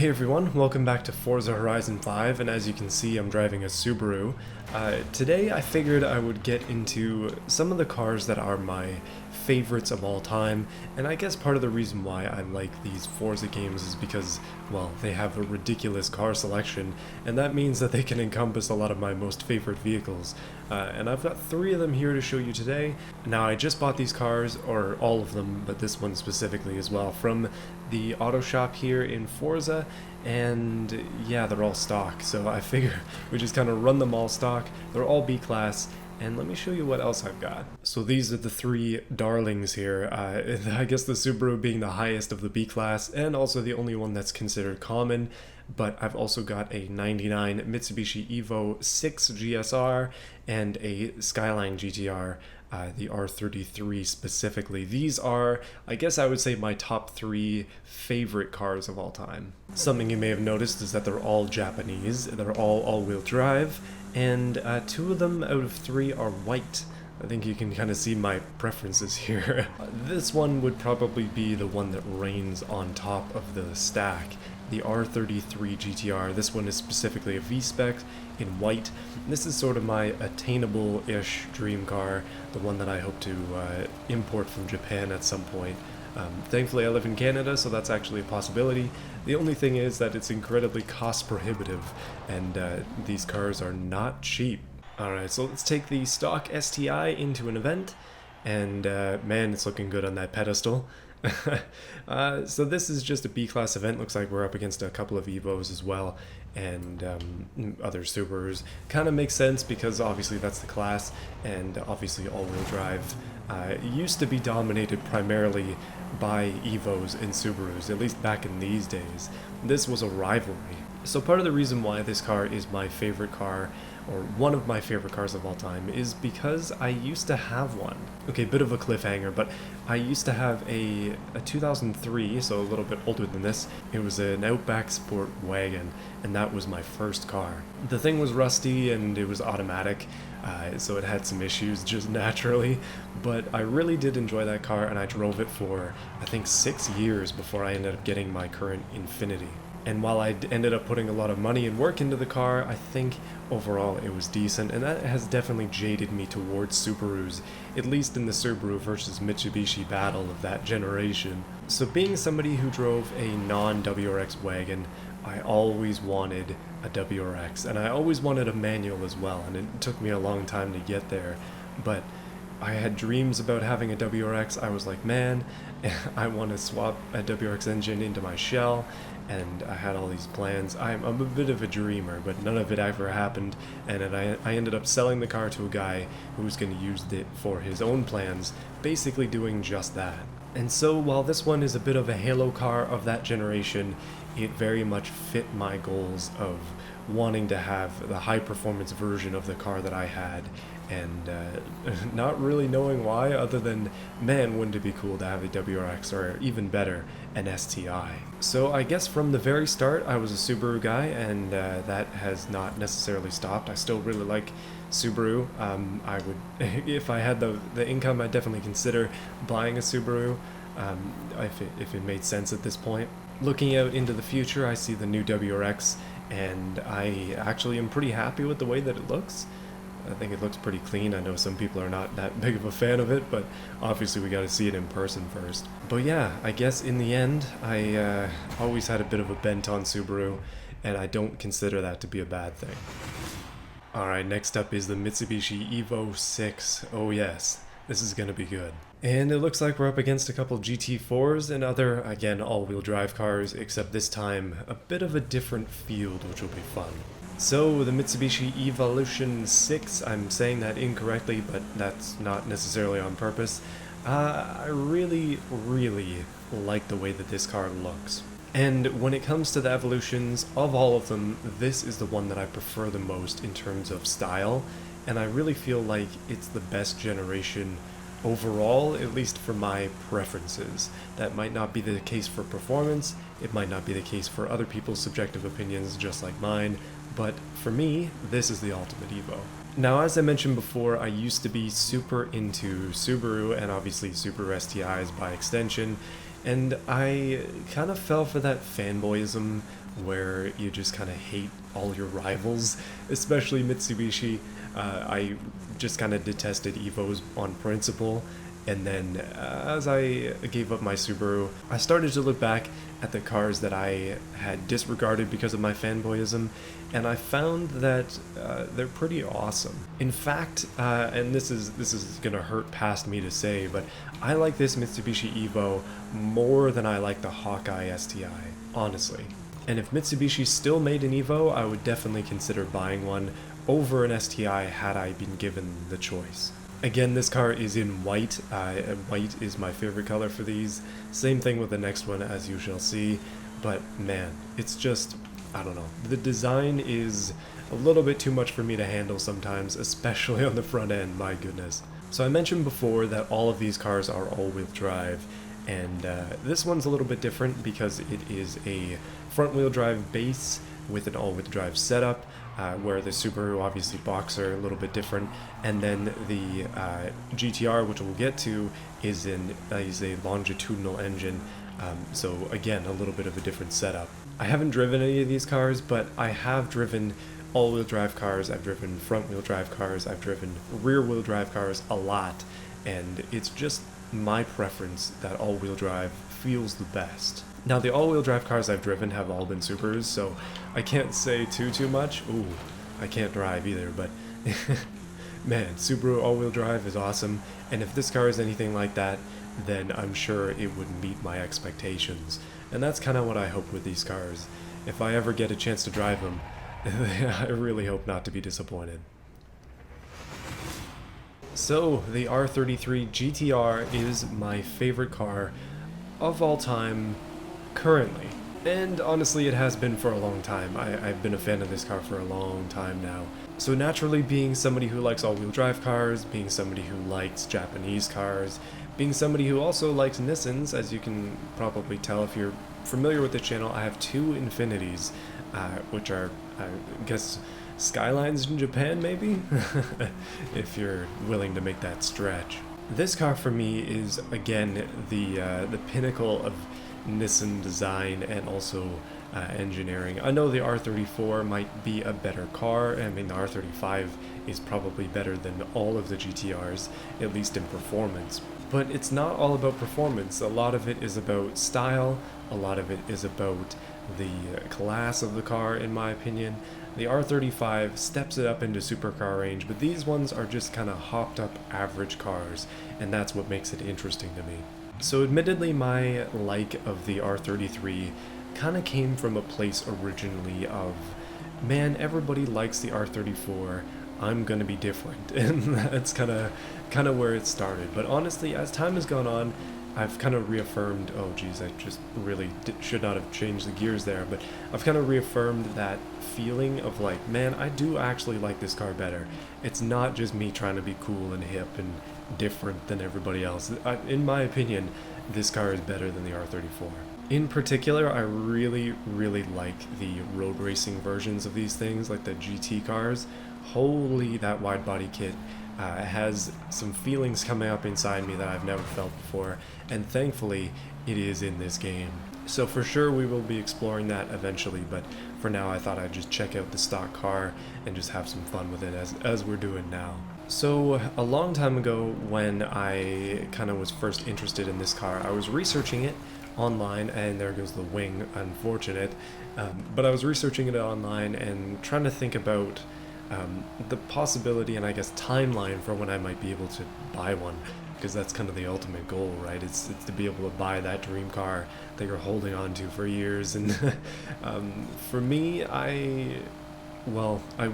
Hey everyone, welcome back to Forza Horizon 5, and as you can see I'm driving a Subaru. Today I figured I would get into some of the cars that are my favorites of all time, and I guess part of the reason why I like these Forza games is because, well, they have a ridiculous car selection, and that means that they can encompass a lot of my most favorite vehicles. And I've got 3 of them here to show you today. Now I just bought these cars, or all of them, but this one specifically as well, from the auto shop here in Forza, and yeah, they're all stock, so I figure we just kind of run them all stock. They're all B-Class, and let me show you what else I've got. So these are the 3 darlings here. I guess the Subaru being the highest of the B-Class, and also the only one that's considered common, but I've also got a 99 Mitsubishi Evo 6 GSR and a Skyline GTR, the R33 specifically. These are, I guess I would say, my top 3 favorite cars of all time. Something you may have noticed is that they're all Japanese, they're all-wheel drive, and 2 of them out of 3 are white. I think you can kind of see my preferences here. This one would probably be the one that reigns on top of the stack. The R33 GTR. This one is specifically a V-Spec in white. This is sort of my attainable-ish dream car, the one that I hope to import from Japan at some point. Thankfully I live in Canada, so that's actually a possibility. The only thing is that it's incredibly cost prohibitive, and these cars are not cheap. Alright, so let's take the stock STI into an event, and man, it's looking good on that pedestal. So this is just a B-Class event. Looks like we're up against a couple of Evos as well, and other Subarus. Kind of makes sense because obviously that's the class, and obviously all-wheel drive used to be dominated primarily by Evos and Subarus, at least back in these days. This was a rivalry. So part of the reason why this car is my favorite car, or one of my favorite cars of all time, is because I used to have one. Okay, bit of a cliffhanger, but I used to have a 2003, so a little bit older than this. It was an Outback Sport wagon, and that was my first car. The thing was rusty and it was automatic, so it had some issues just naturally, but I really did enjoy that car, and I drove it for, I think, 6 years before I ended up getting my current Infiniti. And while I ended up putting a lot of money and work into the car, I think overall it was decent, and that has definitely jaded me towards Subarus, at least in the Subaru versus Mitsubishi battle of that generation. So being somebody who drove a non-WRX wagon, I always wanted a WRX, and I always wanted a manual as well, and it took me a long time to get there, but I had dreams about having a WRX. I was like, man, I want to swap a WRX engine into my Shell, and I had all these plans. I'm a bit of a dreamer, but none of it ever happened, and then I ended up selling the car to a guy who was going to use it for his own plans, basically doing just that. And so while this one is a bit of a halo car of that generation, it very much fit my goals of wanting to have the high performance version of the car that I had, and not really knowing why, other than, man, wouldn't it be cool to have a WRX, or even better, an STI. So I guess from the very start I was a Subaru guy, and that has not necessarily stopped. I still really like Subaru. I would, if I had the income, I'd definitely consider buying a Subaru, if it made sense at this point. Looking out into the future, I see the new WRX, and I actually am pretty happy with the way that it looks. I think it looks pretty clean. I know some people are not that big of a fan of it, but obviously we got to see it in person first. But yeah, I guess in the end, I always had a bit of a bent on Subaru, and I don't consider that to be a bad thing. Alright, next up is the Mitsubishi Evo 6. Oh yes, this is gonna be good. And it looks like we're up against a couple GT4s and other, again, all-wheel drive cars, except this time a bit of a different field, which will be fun. So, the Mitsubishi Evolution 6, I'm saying that incorrectly, but that's not necessarily on purpose. I really like the way that this car looks. And when it comes to the Evolutions, of all of them, this is the one that I prefer the most in terms of style, and I really feel like it's the best generation overall, at least for my preferences. That might not be the case for performance, it might not be the case for other people's subjective opinions just like mine, but for me, this is the ultimate Evo. Now, as I mentioned before, I used to be super into Subaru, and obviously Subaru STIs by extension, And I kind of fell for that fanboyism where you just kind of hate all your rivals, especially Mitsubishi. I just kind of detested Evos on principle. And then as I gave up my Subaru, I started to look back at the cars that I had disregarded because of my fanboyism, and I found that they're pretty awesome. In fact, and this is gonna hurt past me to say, but I like this Mitsubishi Evo more than I like the Hawkeye STI, honestly. And if Mitsubishi still made an Evo, I would definitely consider buying one over an STI had I been given the choice. Again, this car is in white. White is my favorite color for these. Same thing with the next one, as you shall see. But man, it's just, I don't know. The design is a little bit too much for me to handle sometimes, especially on the front end, my goodness. So I mentioned before that all of these cars are all-wheel drive, and this one's a little bit different because it is a front-wheel drive base with an all-wheel drive setup, where the Subaru, obviously Boxer, a little bit different, and then the GTR, which we'll get to, is a longitudinal engine, so again, a little bit of a different setup. I haven't driven any of these cars, but I have driven all-wheel drive cars, I've driven front-wheel drive cars, I've driven rear-wheel drive cars a lot, and it's just my preference that all-wheel drive feels the best. Now, the all-wheel drive cars I've driven have all been Subarus, so I can't say too much. Ooh, I can't drive either, but man, Subaru all-wheel drive is awesome, and if this car is anything like that, then I'm sure it would meet my expectations. And that's kind of what I hope with these cars. If I ever get a chance to drive them, I really hope not to be disappointed. So, the R33 GTR is my favorite car of all time currently. And honestly, it has been for a long time. I've been a fan of this car for a long time now. So naturally, being somebody who likes all-wheel drive cars, being somebody who likes Japanese cars, being somebody who also likes Nissans, as you can probably tell if you're familiar with the channel, I have two Infinitis, which are, I guess, Skylines in Japan, maybe? If you're willing to make that stretch. This car for me is, again, the pinnacle of Nissan design and also engineering. I know the R34 might be a better car. I mean, the R35 is probably better than all of the GTRs, at least in performance. But it's not all about performance. A lot of it is about style. A lot of it is about the class of the car, in my opinion. The R35 steps it up into supercar range, but these ones are just kind of hopped up average cars, and that's what makes it interesting to me. So admittedly, my like of the R33 kind of came from a place originally of, man, everybody likes the R34, I'm gonna be different, and that's kind of where it started. But honestly, as time has gone on, I've kind of reaffirmed, oh geez, I just really should not have changed the gears there, but I've kind of reaffirmed that feeling of like, man, I do actually like this car better. It's not just me trying to be cool and hip and different than everybody else. In my opinion, this car is better than the R34. In particular, I really like the road racing versions of these things, like the GT cars. Holy, that wide body kit has some feelings coming up inside me that I've never felt before, and thankfully it is in this game. So for sure we will be exploring that eventually, but for now I thought I'd just check out the stock car and just have some fun with it as we're doing now. So a long time ago, when I kind of was first interested in this car, I was researching it online, and there goes the wing, unfortunate, but I was researching it online and trying to think about the possibility and I guess timeline for when I might be able to buy one, because that's kind of the ultimate goal, right? It's to be able to buy that dream car that you're holding on to for years. And for me, I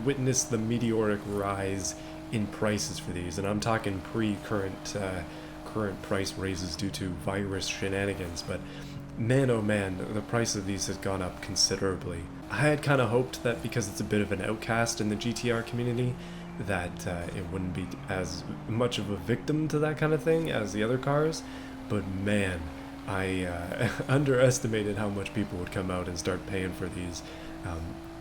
witnessed the meteoric rise in prices for these, and I'm talking pre-current current price raises due to virus shenanigans, but man oh man, the price of these has gone up considerably. I had kind of hoped that because it's a bit of an outcast in the GTR community, that it wouldn't be as much of a victim to that kind of thing as the other cars, but man, I underestimated how much people would come out and start paying for these,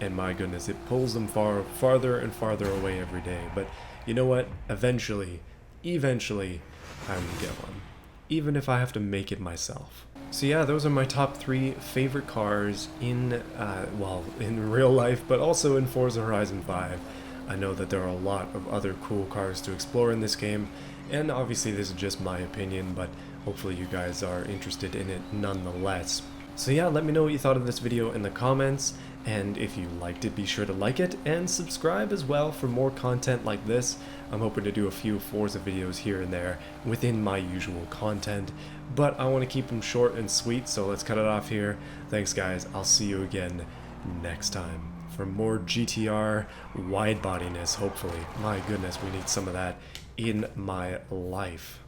and my goodness, it pulls them farther and farther away every day. But you know what? Eventually, I will get one. even if I have to make it myself. So yeah, those are my top 3 favorite cars in, in real life, but also in Forza Horizon 5. I know that there are a lot of other cool cars to explore in this game, and obviously this is just my opinion, but hopefully you guys are interested in it nonetheless. So yeah, let me know what you thought of this video in the comments, and if you liked it, be sure to like it, and subscribe as well for more content like this. I'm hoping to do a few Forza videos here and there within my usual content, but I want to keep them short and sweet, so let's cut it off here. Thanks guys, I'll see you again next time for more GTR wide-bodiness, hopefully. My goodness, we need some of that in my life.